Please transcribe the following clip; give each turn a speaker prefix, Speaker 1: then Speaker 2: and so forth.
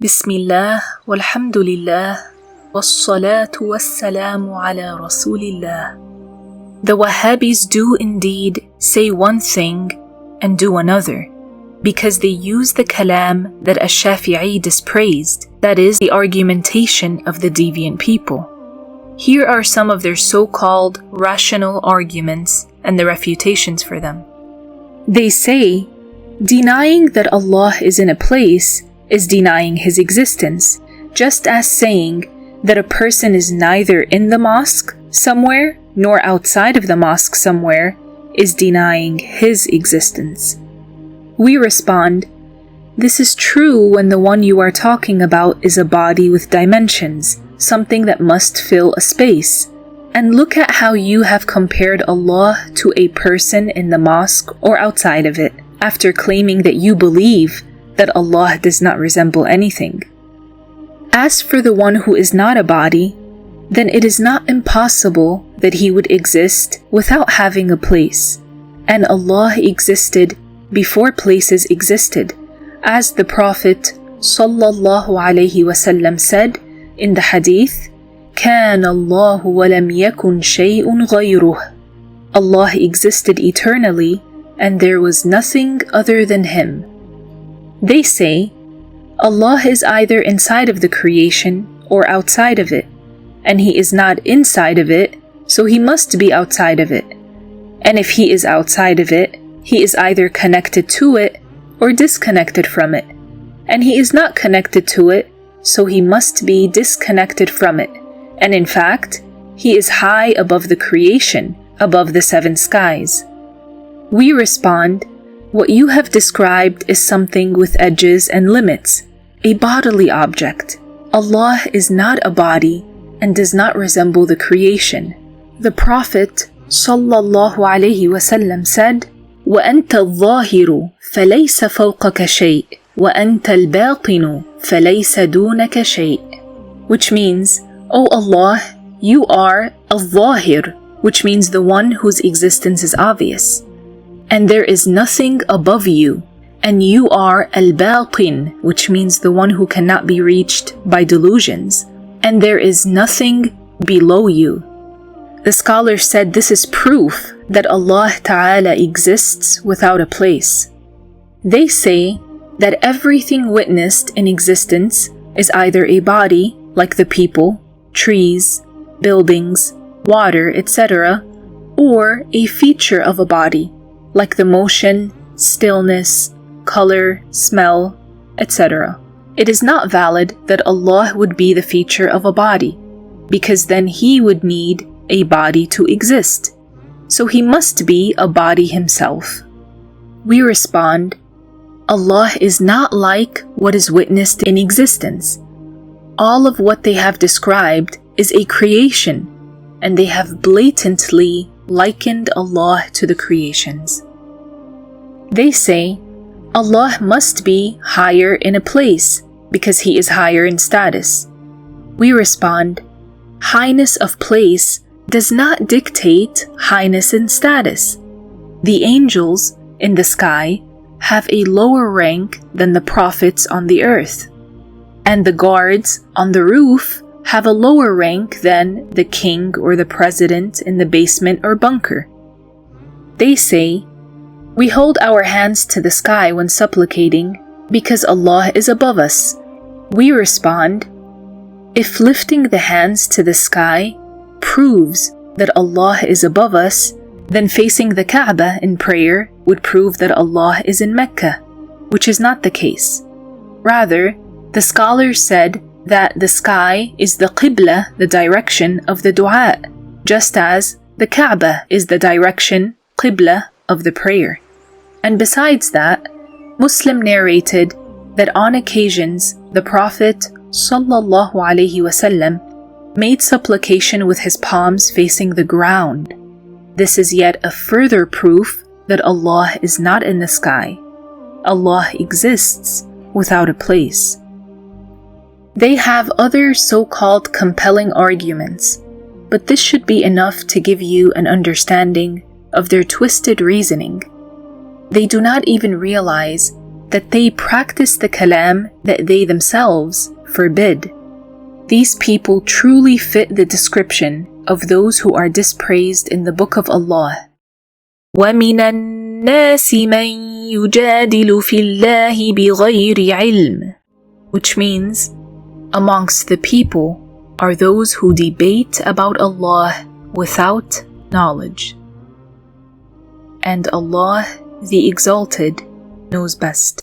Speaker 1: Bismillah, walhamdulillah, wassalatu wassalamu ala rasulillah. The Wahhabis do indeed say one thing and do another, because they use the kalam that Ash-Shafiǐyy dispraised, that is, the argumentation of the deviant people. Here are some of their so-called rational arguments and the refutations for them. They say, denying that Allah is in a place is denying His existence, just as saying that a person is neither in the mosque somewhere nor outside of the mosque somewhere is denying His existence. We respond, this is true when the one you are talking about is a body with dimensions, something that must fill a space. And look at how you have compared Allah to a person in the mosque or outside of it, after claiming that you believe that Allah does not resemble anything. As for the one who is not a body, then it is not impossible that he would exist without having a place. And Allah existed before places existed, as the Prophet ﷺ said in the hadith, كَانَ اللَّهُ وَلَمْ يَكُنْ شَيْءٌ غَيْرُهُ. Allah existed eternally, and there was nothing other than Him. They say, Allah is either inside of the creation or outside of it, and He is not inside of it, so He must be outside of it. And if He is outside of it, He is either connected to it or disconnected from it, and He is not connected to it, so He must be disconnected from it. And in fact, He is high above the creation, above the seven skies. We respond, what you have described is something with edges and limits, a bodily object. Allah is not a body and does not resemble the creation. The Prophet ﷺ said, وَأَنْتَ الظَّاهِرُ فَلَيْسَ فَوْقَكَ شَيْءٍ وَأَنْتَ الْبَاطِنُ فَلَيْسَ دُونَكَ شَيْءٍ. Which means, O Allah, you are al-Zahir, which means the one whose existence is obvious. And there is nothing above you, and you are al-Batin, which means the one who cannot be reached by delusions, and there is nothing below you. The scholars said this is proof that Allah Ta'ala exists without a place. They say that everything witnessed in existence is either a body, like the people, trees, buildings, water, etc., or a feature of a body, like the motion, stillness, color, smell, etc. It is not valid that Allah would be the feature of a body, because then He would need a body to exist. So He must be a body Himself. We respond, Allah is not like what is witnessed in existence. All of what they have described is a creation, and they have blatantly likened Allah to the creations. They say, Allah must be higher in a place because He is higher in status. We respond, highness of place does not dictate highness in status. The angels in the sky have a lower rank than the prophets on the earth, and the guards on the roof have a lower rank than the king or the president in the basement or bunker. They say, we hold our hands to the sky when supplicating because Allah is above us. We respond, if lifting the hands to the sky proves that Allah is above us, then facing the Kaaba in prayer would prove that Allah is in Mecca, which is not the case. Rather, the scholars said that the sky is the Qibla, the direction of the dua, just as the Kaaba is the direction, Qibla, of the prayer. And besides that, Muslim narrated that on occasions the Prophet ﷺ made supplication with his palms facing the ground. This is yet a further proof that Allah is not in the sky. Allah exists without a place. They have other so-called compelling arguments, but this should be enough to give you an understanding of their twisted reasoning. They do not even realize that they practice the kalam that they themselves forbid. These people truly fit the description of those who are dispraised in the Book of Allah. وَمِنَ النَّاسِ مَن يُجَادِلُ فِي اللَّهِ بِغَيْرِ عِلْمٍ, which means, amongst the people are those who debate about Allah without knowledge. And Allah, the Exalted, knows best.